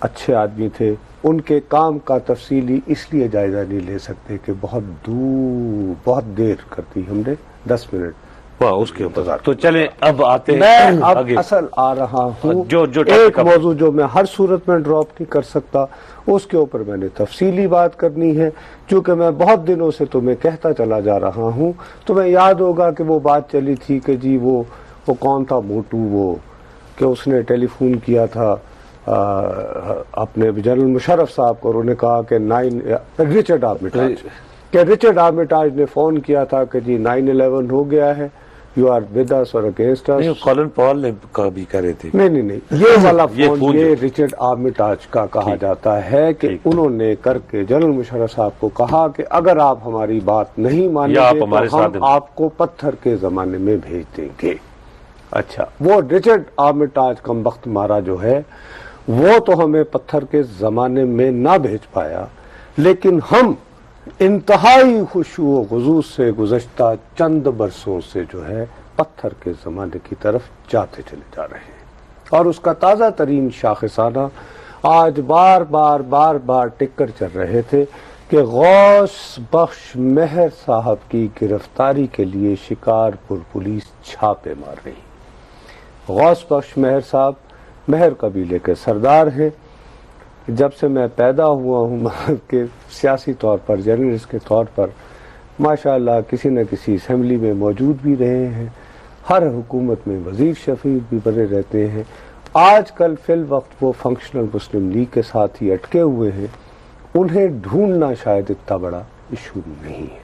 اچھے آدمی تھے. ان کے کام کا تفصیلی اس لیے جائزہ نہیں لے سکتے کہ بہت دیر کرتی ہم نے 10 منٹ اس کے اوپر. تو چلیں اب آتے ہیں میں اب آگے. اصل آ رہا ہوں. جو ایک موضوع جو میں ہر صورت میں ڈراپ نہیں کر سکتا, اس کے اوپر میں نے تفصیلی بات کرنی ہے, چونکہ میں بہت دنوں سے تمہیں کہتا چلا جا رہا ہوں. تمہیں یاد ہوگا کہ وہ بات چلی تھی کہ جی وہ کون تھا موٹو, وہ کہ اس نے ٹیلی فون کیا تھا اپنے جنرل مشرف صاحب کو, انہوں نے کہا کہ رچرڈ آرمیٹاج نے فون کیا تھا کہ جی 9/11 ہو گیا ہے, یو آر ود اس اور اگینسٹ اس. کالن پال نے بھی کہہ رہے تھے. نہیں, یہ والا فون یہ رچرڈ آرمیٹاج کا کہا جاتا ہے کہ انہوں نے کر کے جنرل مشرف صاحب کو کہا کہ اگر آپ ہماری بات نہیں مانیں گے تو ہم آپ کو پتھر کے زمانے میں بھیج دیں گے. اچھا, وہ رچرڈ آرمیٹاج کمبخت مارا جو ہے وہ تو ہمیں پتھر کے زمانے میں نہ بھیج پایا, لیکن ہم انتہائی خشوع و خضوع سے گزشتہ چند برسوں سے جو ہے پتھر کے زمانے کی طرف جاتے چلے جا رہے ہیں. اور اس کا تازہ ترین شاخسانہ آج بار ٹک کر چل رہے تھے کہ غوث بخش مہر صاحب کی گرفتاری کے لیے شکارپور پولیس چھاپے مار رہی. غوث بخش مہر صاحب مہر قبیلے کے سردار ہیں. جب سے میں پیدا ہوا ہوں کہ سیاسی طور پر جرنلسٹ کے طور پر ماشاءاللہ کسی نہ کسی اسمبلی میں موجود بھی رہے ہیں, ہر حکومت میں وزیر شفیع بھی بنے رہتے ہیں. آج کل فی الوقت وہ فنکشنل مسلم لیگ کے ساتھ ہی اٹکے ہوئے ہیں. انہیں ڈھونڈنا شاید اتنا بڑا ایشو نہیں ہے.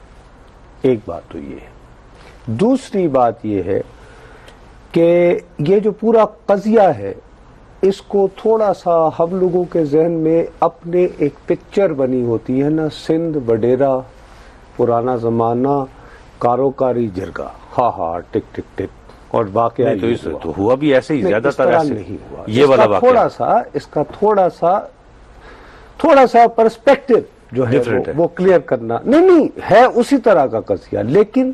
ایک بات تو یہ ہے. دوسری بات یہ ہے کہ یہ جو پورا قضیہ ہے اس کو تھوڑا سا ہم لوگوں کے ذہن میں اپنے ایک پکچر بنی ہوتی ہے نا, سندھ وڈیرا پرانا زمانہ کاروکاری جرگہ, ہاں ٹک ٹک ٹک, اور واقعہ تو ہوا بھی ایسے ہی, زیادہ تر ایسے نہیں ہوا. یہ والا واقعہ اس کا تھوڑا سا پرسپیکٹو جو ہے وہ کلیئر کرنا نہیں ہے اسی طرح کا قضیہ, لیکن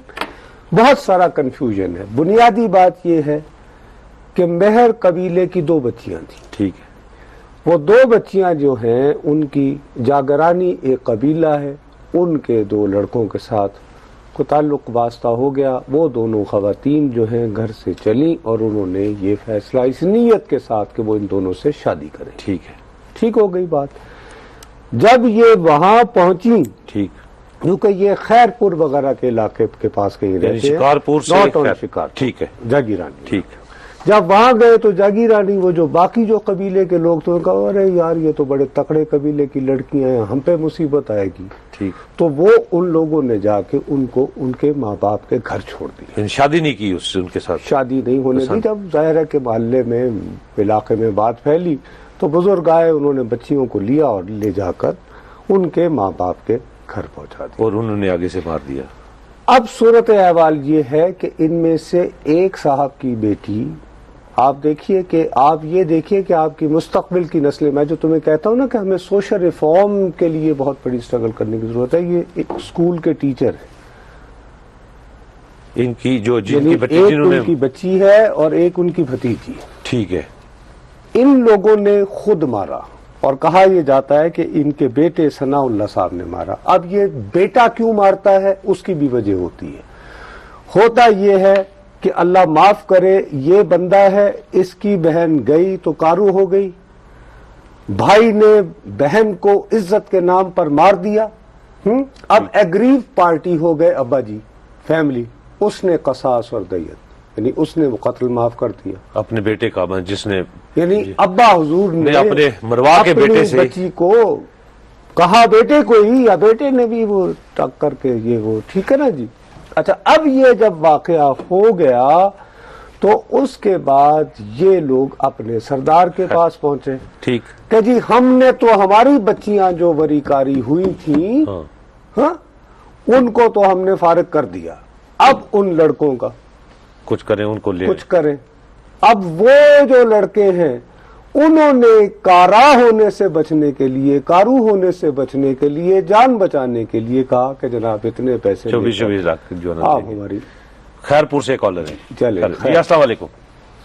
بہت سارا کنفیوژن ہے. بنیادی بات یہ ہے کہ مہر قبیلے کی 2 بچیاں تھیں. ٹھیک ہے. وہ 2 بچیاں جو ہیں ان کی جاگرانی ایک قبیلہ ہے, ان کے 2 لڑکوں کے ساتھ کو تعلق واسطہ ہو گیا. وہ دونوں خواتین جو ہیں گھر سے چلیں اور انہوں نے یہ فیصلہ اس نیت کے ساتھ کہ وہ ان دونوں سے شادی کریں. ٹھیک ہے. ٹھیک ہو گئی بات. جب یہ وہاں پہنچی, ٹھیک, کیونکہ یہ خیرپور وغیرہ کے علاقے کے پاس کہیں رہتے ہیں, شکارپور سے شکار, ٹھیک ہے, جاگیرانی. ٹھیک. جب وہاں گئے تو جاگیرانی وہ جو باقی جو قبیلے کے لوگ تو کہا ارے یار یہ تو بڑے تکڑے قبیلے کی لڑکیاں ہیں, ہم پہ مصیبت آئے گی. ٹھیک. تو وہ ان لوگوں نے جا کے ان کو ان کے ماں باپ کے گھر چھوڑ دیا. شادی نہیں کی اس سے, ان کے ساتھ شادی نہیں ہونے دی. جب ظاہر ہے کہ محلے میں علاقے میں بات پھیلی تو بزرگ آئے, انہوں نے بچیوں کو لیا اور لے جا کر ان کے ماں باپ کے گھر پہنچا دیا, اور انہوں نے آگے سے مار دیا. اب صورت احوال یہ ہے کہ ان میں سے ایک صاحب کی بیٹی, آپ دیکھیے کہ آپ یہ دیکھیے کہ آپ کی مستقبل کی نسلیں, میں جو تمہیں کہتا ہوں نا کہ ہمیں سوشل ریفارم کے لیے بہت بڑی سٹرگل کرنے کی ضرورت ہے. یہ ایک اسکول کے ٹیچر ہیں, ان کی جو ایک ان کی بچی ہے اور ایک ان کی بھتیجی. ٹھیک ہے. ان لوگوں نے خود مارا اور کہا یہ جاتا ہے کہ ان کے بیٹے ثناء اللہ صاحب نے مارا. اب یہ بیٹا کیوں مارتا ہے اس کی بھی وجہ ہوتی ہے. ہوتا یہ ہے کہ اللہ معاف کرے, یہ بندہ ہے, اس کی بہن گئی تو کارو ہو گئی, بھائی نے بہن کو عزت کے نام پر مار دیا. اب ایگریو پارٹی ہو گئے ابا جی, فیملی, اس نے قصاص اور دیت, یعنی اس نے وہ قتل معاف کر دیا اپنے بیٹے کا, جس نے یعنی ابا حضور نے اپنے مروا کے بیٹے سے بچی کو کہا بیٹے کو ہی, یا بیٹے نے بھی وہ ٹک کر کے یہ وہ, ٹھیک ہے نا جی. اچھا, اب یہ جب واقعہ ہو گیا تو اس کے بعد یہ لوگ اپنے سردار کے پاس پہنچے. ٹھیک. کہ جی ہم نے تو ہماری بچیاں جو وری کاری ہوئی تھیں ان کو تو ہم نے فارغ کر دیا, اب ان لڑکوں کا کچھ کریں, ان کو لے کچھ کریں. اب وہ جو لڑکے ہیں انہوں نے کارا ہونے سے بچنے کے لیے, کارو ہونے سے بچنے کے لیے, جان بچانے کے لیے کہا کہ جناب اتنے پیسے 24 لاکھ جو ہماری خیرپور سے کالر ہے. چلے, السلام علیکم.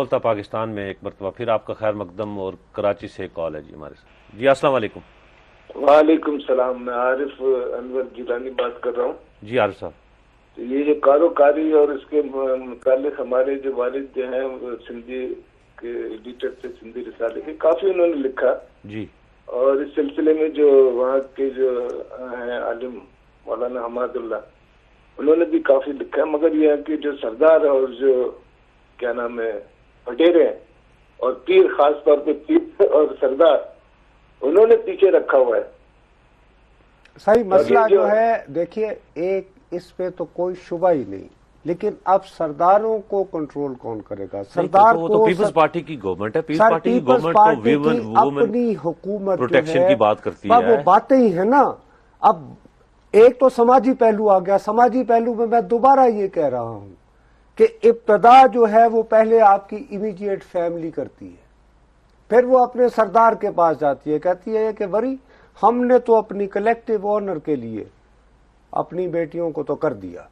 بولتا پاکستان میں ایک مرتبہ پھر آپ کا خیر مقدم، اور کراچی سے ایک کال ہے جی ہمارے ساتھ. جی السلام علیکم. وعلیکم السلام. میں عارف انور گیلانی بات کر رہا ہوں. جی عارف صاحب. یہ جو کاروکاری اور اس کے متعلق ہمارے جو والد جو ہیں وہ سندھی کے ایڈیٹر تھے سندھی رسالے کے، کافی انہوں نے لکھا جی. اور اس سلسلے میں جو وہاں کے جو ہیں عالم مولانا حماد اللہ، انہوں نے بھی کافی لکھا ہے. مگر یہ ہے کہ جو سردار اور جو کیا نام ہے وڈیرے ہیں اور پیر، خاص طور پہ پیر اور سردار، انہوں نے پیچھے رکھا ہوا ہے. صحیح مسئلہ جو ہے دیکھیے، ایک اس پہ تو کوئی شبہ ہی نہیں، لیکن اب سرداروں کو کنٹرول کون کرے گا؟ سردار وہ تو پیپلز پارٹی کی گورنمنٹ ہے. پیپلز پارٹی کی گورنمنٹ تو اپنی حکومت پروٹیکشن کی بات کرتی ہے. وہ باتیں ہی ہیں نا. اب ایک تو سماجی پہلو آ گیا. سماجی پہلو میں دوبارہ یہ کہہ رہا ہوں کہ ابتدا جو ہے وہ پہلے آپ کی امیڈیٹ فیملی کرتی ہے، پھر وہ اپنے سردار کے پاس جاتی ہے، کہتی ہے کہ وری ہم نے تو اپنی کلیکٹیو آنر کے لیے اپنی بیٹیوں کو تو کر دیا،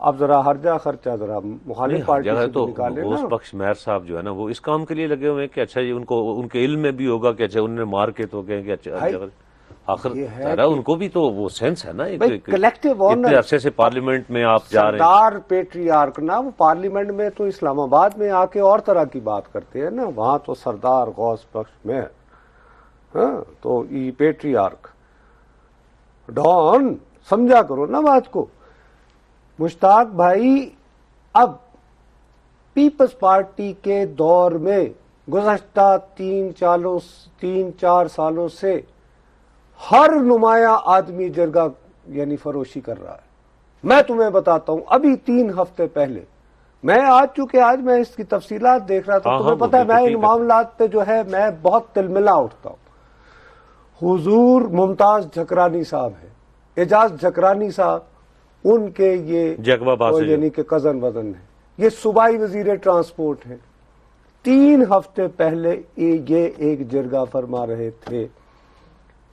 اب ذرا ہرجہ خرچہ ذرا مخالف پارٹی سے تو نکالے نا. غوث بخش مہر صاحب جو ہے نا وہ اس کام کے لیے لگے ہوئے ہیں کہ اچھا یہ ان کے علم میں بھی ہوگا کہ اچھا انہوں نے مار کے تو کہ اچھا آخر ان کو بھی تو وہ سینس ہے نا کلیکٹیو آنر. اتنے عرصے سے پارلیمنٹ میں آپ جا رہے ہیں. سردار پیٹریارک نا، وہ پارلیمنٹ میں تو اسلام آباد میں آ کے اور طرح کی بات کرتے ہیں نا، وہاں تو سردار غوث بخش مہر، ہاں تو یہ پیٹریارک ڈان سمجھا کرو نا بات کو. مشتاق بھائی، اب پیپلز پارٹی کے دور میں گزشتہ تین چار سالوں سے ہر نمایاں آدمی جرگہ یعنی فروشی کر رہا ہے. میں تمہیں بتاتا ہوں، ابھی 3 ہفتے پہلے میں آج میں اس کی تفصیلات دیکھ رہا تھا. تمہیں پتا ہے میں ان معاملات پہ جو ہے میں بہت تلملا اٹھتا ہوں. حضور ممتاز جھکرانی صاحب ہے، اعجاز جھکرانی صاحب، ان کے یہ یعنی کہ کزن وزن ہے، یہ صوبائی وزیر ٹرانسپورٹ ہیں. 3 ہفتے پہلے یہ ایک جرگہ فرما رہے تھے.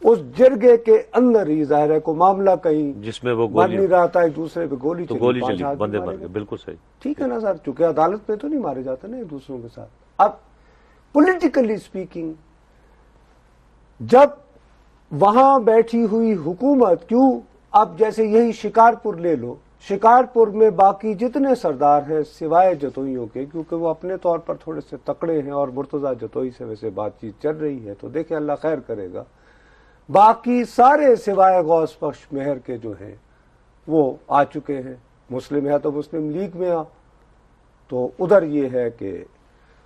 اس جرگے کے اندر ہی ظاہر ہے کو معاملہ کہیں جس میں وہ مر نہیں رہا تھا، ایک دوسرے پہ گولی چلی، بندے مر گئے. بالکل صحیح، ٹھیک ہے نا سر، چونکہ عدالت میں تو نہیں مارے جاتے نا ایک دوسروں کے ساتھ. اب پولیٹیکلی اسپیکنگ جب وہاں بیٹھی ہوئی حکومت، کیوں اب جیسے یہی شکارپور لے لو، شکارپور میں باقی جتنے سردار ہیں سوائے جتوئیوں کے، کیونکہ وہ اپنے طور پر تھوڑے سے تکڑے ہیں اور مرتضیٰ جتوئی سے ویسے بات چیت چل رہی ہے تو دیکھیں اللہ خیر کرے گا، باقی سارے سوائے غوث بخش مہر کے جو ہیں وہ آ چکے ہیں. مسلم ہے تو مسلم لیگ میں تو ادھر یہ ہے کہ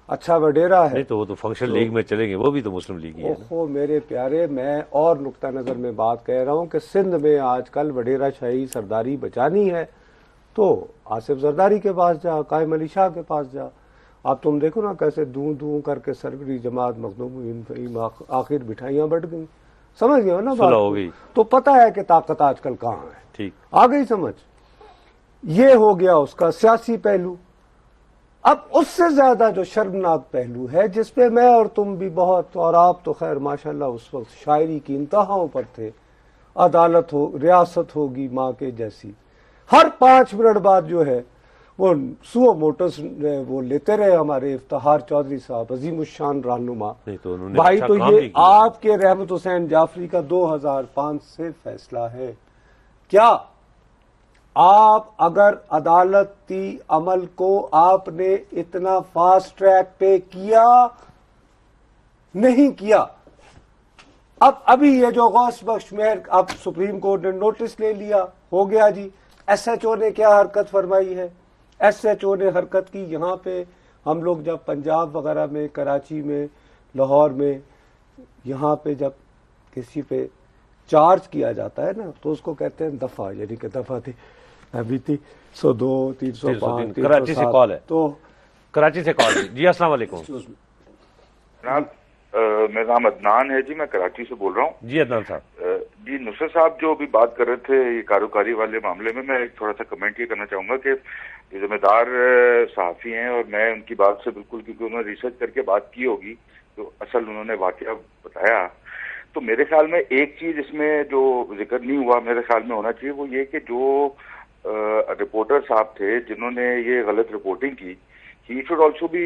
اچھا وڈیرا ہے تو وہ تو فنکشن لیگ میں چلیں گے، وہ بھی تو مسلم لیگ ہی ہے. اوہو میرے پیارے، میں اور نقطہ نظر میں بات کہہ رہا ہوں کہ سندھ میں آج کل وڈیرا شاہی سرداری بچانی ہے تو آصف زرداری کے پاس جا، قائم علی شاہ کے پاس جا. اب تم دیکھو نا کیسے دوں دوں کر کے سرگری جماعت مخدوم آخر بٹھائیاں بٹ گئی. سمجھ گئے ہو نا بات ہو گئی تو پتہ ہے کہ طاقت آج کل کہاں ہے. ٹھیک آ گئی سمجھ. یہ ہو گیا اس کا سیاسی پہلو. اب اس سے زیادہ جو شرمناک پہلو ہے جس پہ میں اور تم بھی بہت، اور آپ تو خیر ماشاءاللہ اس وقت شاعری کی انتہاؤں پر تھے، عدالت ہو، ریاست ہوگی ماں کے جیسی، ہر 5 منٹ بعد جو ہے وہ سو موٹرز وہ لیتے رہے ہمارے افتخار چودھری صاحب، عظیم الشان رہنما بھائی. تو یہ آپ کے رحمت حسین جعفری کا 2005 سے فیصلہ ہے. کیا آپ اگر عدالتی عمل کو آپ نے اتنا فاسٹ ٹریک پہ کیا نہیں کیا، ابھی یہ جو غوث بخش مہر، اب سپریم کورٹ نے نوٹس لے لیا، ہو گیا جی. ایس ایچ او نے کیا حرکت فرمائی ہے؟ ایس ایچ او نے حرکت کی یہاں پہ ہم لوگ جب پنجاب وغیرہ میں، کراچی میں، لاہور میں، یہاں پہ جب کسی پہ چارج کیا جاتا ہے نا تو اس کو کہتے ہیں دفعہ، یعنی کہ دفعہ تھی ابھی تھی 102 305. کراچی سے کال ہے، تو کراچی سے کال ہے. جی السلام علیکم جناب، میرا نام عدنان ہے جی، میں کراچی سے بول رہا ہوں. جی عدنان صاحب. جی نصرت صاحب جو ابھی بات کر رہے تھے یہ کاروکاری والے معاملے میں ایک تھوڑا سا کمنٹ یہ کرنا چاہوں گا کہ یہ ذمہ دار صحافی ہیں اور میں ان کی بات سے بالکل، کیونکہ انہوں نے ریسرچ کر کے بات کی ہوگی تو اصل انہوں نے واقعہ بتایا. تو میرے خیال میں ایک چیز اس میں جو ذکر نہیں ہوا میرے خیال میں ہونا چاہیے، وہ یہ کہ جو رپورٹر صاحب تھے جنہوں نے یہ غلط رپورٹنگ کی، he should also be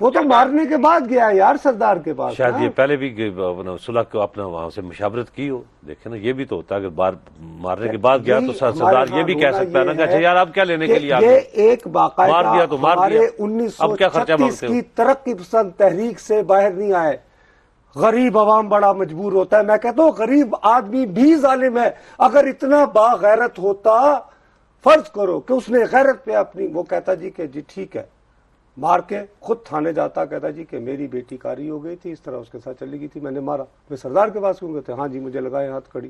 وہ تو مارنے کے بعد گیا یار سردار کے پاس. شاید یہ پہلے بھی صلح کو اپنا وہاں سے مشاورت کی ہو. دیکھیں نا یہ بھی تو ہوتا ہے, اگر بار مارنے کے بعد گیا تو سردار یہ بھی کہہ سکتا ہے نا کہ اچھا یار آپ کیا لینے کے لیے یہ ایک باقاعدہ مار دیا تو مار ہمارے دیا, اب کیا خرچہ 1936 مانگتے ہو. کی ترقی پسند تحریک سے باہر نہیں آئے. غریب عوام بڑا مجبور ہوتا ہے. میں کہتا ہوں غریب آدمی بھی ظالم ہے. اگر اتنا باغیرت ہوتا, فرض کرو کہ اس نے غیرت پہ اپنی, وہ کہتا جی کہ جی ٹھیک ہے, مار کے خود تھانے جاتا, کہتا جی کہ میری بیٹی کاری ہو گئی تھی, اس طرح اس کے ساتھ چلی گئی تھی, میں نے مارا. میں سردار کے پاس کیوں گئے تھے؟ ہاں جی مجھے لگائے ہاتھ کڑی,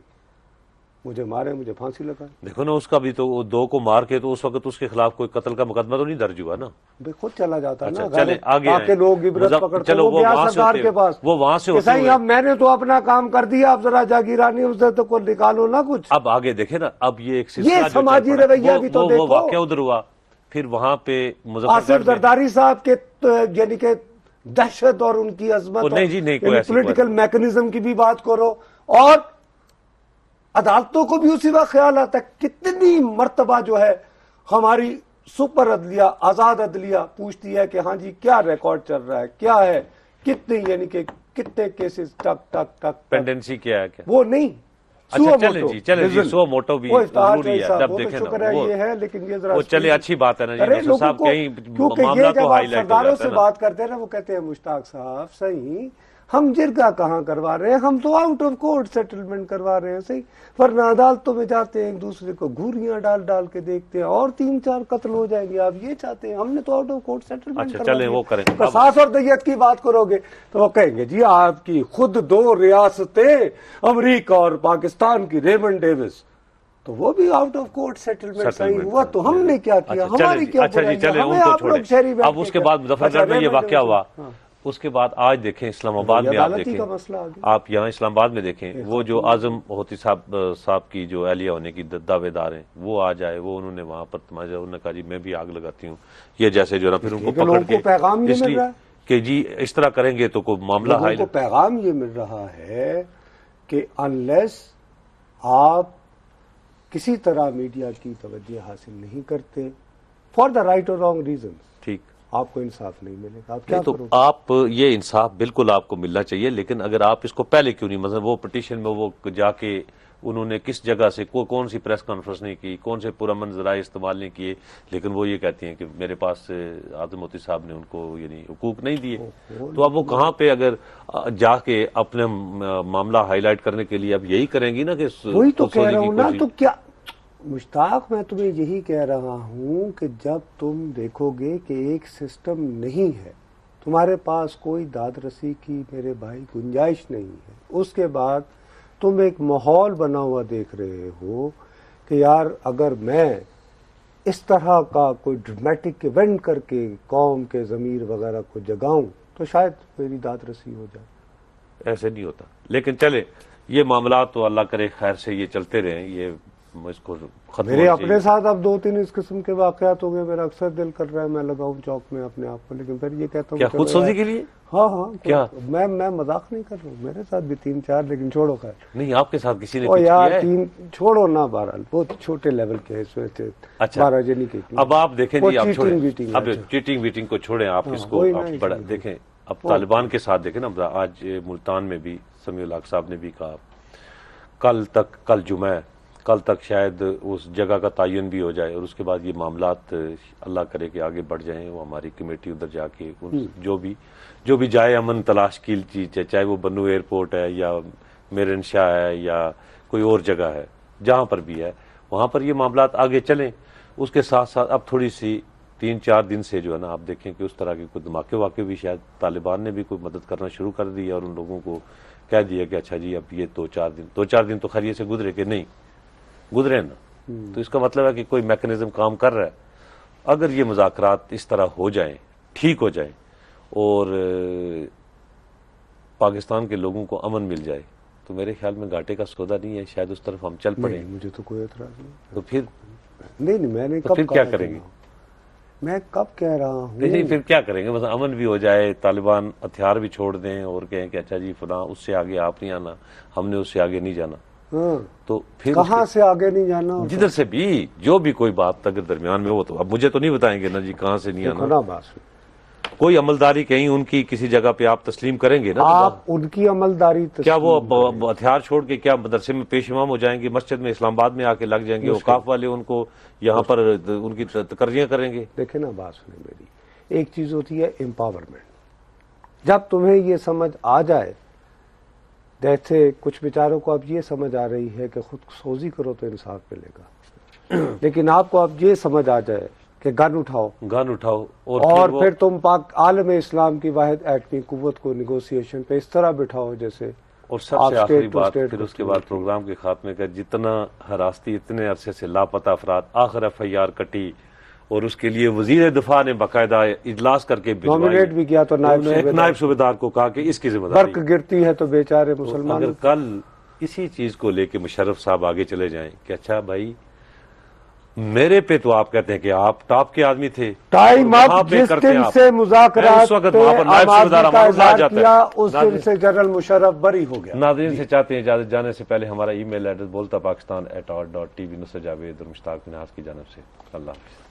مجھے مارے, مجھے پھانسی لگائے. دیکھو نا اس کا بھی تو دو کو مار کے تو اس وقت اس کے خلاف کوئی قتل کا مقدمہ تو نہیں درج ہوا نا, خود چلا جاتا ہے نا. چلے آگے آگے لوگ عبرت پکڑتے ہیں, وہ گیا وہاں سے سردار کے پاس, وہ وہاں سے ہوتے صحیح اب میں نے تو اپنا کام کر دیا, اب ذرا جاگیرانی اس سے تو کو نکالو نا کچھ. اب آگے دیکھیں نا, اب یہ ایک سلسلہ یہ سماجی رویہ بھی تو دیکھو. وہ واقعہ ادھر ہوا, پھر وہاں پہ آصف زرداری صاحب کے یعنی کہ دہشت اور ان کی عظمت, پولیٹیکل میکنزم کی بھی بات کرو, اور عدالتوں کو بھی اسی وقت خیال آتا ہے. کتنی مرتبہ جو ہے ہماری سپر عدلیہ, آزاد عدلیہ پوچھتی ہے کہ ہاں جی کیا ریکارڈ چل رہا ہے, کیا ہے, کتنے یعنی کہ کتنے کیسز ٹک ٹک ٹک پینڈنسی کیا ہے, وہ نہیں. اچھا چلے جی سو موٹو بھی ضروری ہے, جب دیکھیں نا یہ ہے, لیکن یہ ذرا وہ چلے اچھی بات ہے نا جی صاحب, کہیں معاملہ تو ہائی لائٹ سرداروں سے بات کرتے ہیں نا, وہ کہتے ہیں مشتاق صاحب صحیح ہم جرگہ کہاں کروا رہے ہیں, ہم تو آؤٹ آف کورٹ سیٹلمنٹ کروا رہے ہیں. صحیح, ورنہ عدالتوں میں جاتے ہیں ایک دوسرے کو گھوریاں ڈال ڈال کے دیکھتے ہیں اور 3-4 قتل ہو جائیں گے. آپ یہ چاہتے ہیں, ہم نے تو آؤٹ آف کورٹ سیٹلمنٹ اچھا چلیں وہ کریں. قصاص اور دیت کی بات کرو گے تو وہ کہیں گے جی آپ کی خود 2 ریاستیں امریکہ اور پاکستان کی, ریمنڈ ڈیوس, تو وہ بھی آؤٹ آف کورٹ سیٹلمنٹ صحیح ہوا, تو ہم نے کیا کیا, ہماری کیا اچھا جی چلیں ان کو چھوڑیں. اب اس کے بعد مظفر گڑھ میں یہ واقعہ ہوا, اس کے بعد آج دیکھیں اسلام آباد میں, آپ دیکھیں آپ یہاں اسلام آباد میں دیکھیں, وہ جو اعظم ہوتی صاحب کی جو اہلیہ ہونے کی دعوے دار ہیں, وہ آ جائے, وہ انہوں نے وہاں پر تماشا, انہوں نے کہا جی میں بھی آگ لگاتی ہوں, یہ جیسے جو نا پھر ان کو پکڑ کے پیغام یہ مل رہا ہے کہ جی اس طرح کریں گے تو کوئی معاملہ لوگوں کو پیغام یہ مل رہا ہے کہ انلیس آپ کسی طرح میڈیا کی توجہ حاصل نہیں کرتے فار دا رائٹ اور رانگ ریزن, ٹھیک, آپ کو انصاف نہیں ملے گا. آپ کیا تو آپ یہ انصاف بالکل آپ کو ملنا چاہیے, لیکن اگر آپ اس کو پہلے کیوں نہیں, مثلا وہ پٹیشن میں وہ جا کے انہوں نے کس جگہ سے کون سی پریس کانفرنس نہیں کی, کون سے پرامن ذرائع استعمال نہیں کیے, لیکن وہ یہ کہتی ہیں کہ میرے پاس اعظم ہوتی صاحب نے ان کو یعنی حقوق نہیں دیے. تو اب وہ کہاں پہ اگر جا کے اپنے معاملہ ہائی لائٹ کرنے کے لیے اب یہی کریں گی نا کہ وہی تو کہہ رہا ہوں نا. تو کیا مشتاق, میں تمہیں یہی کہہ رہا ہوں کہ جب تم دیکھو گے کہ ایک سسٹم نہیں ہے, تمہارے پاس کوئی داد رسی کی میرے بھائی گنجائش نہیں ہے, اس کے بعد تم ایک ماحول بنا ہوا دیکھ رہے ہو کہ یار اگر میں اس طرح کا کوئی ڈرامیٹک ایونٹ کر کے قوم کے ضمیر وغیرہ کو جگاؤں تو شاید میری داد رسی ہو جائے. ایسے نہیں ہوتا, لیکن چلے یہ معاملات تو اللہ کرے خیر سے یہ چلتے رہیں, یہ اس کو ختم. میرے اپنے ساتھ اب 2-3 اس قسم کے واقعات ہو گئے, میرا اکثر دل کر رہا ہے میں لگاؤں چوک میں اپنے آپ کو, لیکن پھر یہ کہتا ہوں کیا خود سوزی کے لیے, ہاں کیا میں مذاق نہیں کر رہا ہوں, میرے ساتھ بھی 3-4, لیکن چھوڑو خیر. نہیں آپ کے ساتھ کسی نے یار 3 چھوڑو نا, بہرحال بہت چھوٹے لیول کے اس میں 12 جنی کے. اب آپ دیکھیں جی, آپ چھوڑیں اب چیٹنگ ویٹنگ کو چھوڑیں, آپ اس کو بڑا دیکھیں. اب طالبان کے ساتھ دیکھیں نا, آج ملتان میں بھی سمیع الحق صاحب نے بھی کہا کل جمعہ, کل تک شاید اس جگہ کا تعین بھی ہو جائے, اور اس کے بعد یہ معاملات اللہ کرے کہ آگے بڑھ جائیں. وہ ہماری کمیٹی ادھر جا کے جو بھی جائے امن تلاش کی چیز ہے, چاہے وہ بنو ایئرپورٹ ہے یا میرن شاہ ہے یا کوئی اور جگہ ہے, جہاں پر بھی ہے وہاں پر یہ معاملات آگے چلیں. اس کے ساتھ ساتھ اب تھوڑی سی 3-4 دن سے جو ہے نا آپ دیکھیں کہ اس طرح کے کوئی دھماکے واقع بھی شاید طالبان نے بھی کوئی مدد کرنا شروع کر دی, اور ان لوگوں کو کہہ دیا کہ اچھا جی اب یہ 2-4 دن تو خیریت سے گزرے کہ نہیں گزرے نا, تو اس کا مطلب ہے کہ کوئی میکنزم کام کر رہا ہے. اگر یہ مذاکرات اس طرح ہو جائیں, ٹھیک ہو جائیں, اور پاکستان کے لوگوں کو امن مل جائے, تو میرے خیال میں گھاٹے کا سودا نہیں ہے, شاید اس طرف ہم چل پڑیں. مجھے تو کوئی اعتراض نہیں. تو پھر نہیں میں نے پھر کیا کریں گے, میں کب کہہ رہا ہوں نہیں پھر کیا کریں گے, مثلا امن بھی ہو جائے, طالبان ہتھیار بھی چھوڑ دیں اور کہیں کہ اچھا جی فلاں اس سے آگے آپ نہیں آنا, ہم نے اس سے آگے نہیں جانا, تو پھر کہاں سے آگے نہیں جانا, جدھر سے بھی جو بھی کوئی بات اگر درمیان میں ہو, تو اب مجھے تو نہیں بتائیں گے نا جی کہاں سے نہیں آنا. کوئی عملداری کہیں ان کی کسی جگہ پہ آپ تسلیم کریں گے نا؟ آپ ان کی عملداری کیا وہ ہتھیار چھوڑ کے کیا مدرسے میں پیش امام ہو جائیں گے، مسجد میں اسلام آباد میں آ کے لگ جائیں گے، اوقاف والے ان کو یہاں پر ان کی تقرریاں کریں گے؟ دیکھیں نا، بات سنیں میری، ایک چیز ہوتی ہے امپاورمنٹ. جب تمہیں یہ سمجھ آ جائے، جیسے کچھ بیچاروں کو اب یہ سمجھ آ رہی ہے کہ خود سوزی کرو تو انصاف ملے گا، لیکن آپ کو اب یہ سمجھ آ جائے کہ گن اٹھاؤ اور پھر تم پاک عالم اسلام کی واحد ایٹمی قوت کو نیگوسیشن پہ اس طرح بٹھاؤ جیسے. اور سب سے آخری بات پھر اس کے بعد پروگرام کے خاتمے کا، جتنا ہراستی اتنے عرصے سے لاپتہ افراد، آخر FIR کٹی اور اس کے لیے وزیر دفاع نے باقاعدہ اجلاس کر کے نامینیٹ بھی کیا تو نائب صوبیدار کو کہا کہ اس کی ذمہ داری برق گرتی ہے تو بیچارے مسلمان. اگر کل اسی چیز کو لے کے مشرف صاحب آگے چلے جائیں کہ اچھا بھائی میرے پہ تو آپ کہتے ہیں کہ آپ ٹاپ کے آدمی تھے، ٹائم اب جس دن سے مذاکرات پہ آمادگی کا اظہار کیا اس دن سے جنرل مشرف بری ہو گیا. ناظرین سے چاہتے ہیں اجازت جانے سے پہلے ہمارا ای میل ایڈریس بولتا پاکستان @tv نصر جاوید اور مشتاق منہاس کی جانب سے اللہ حافظ.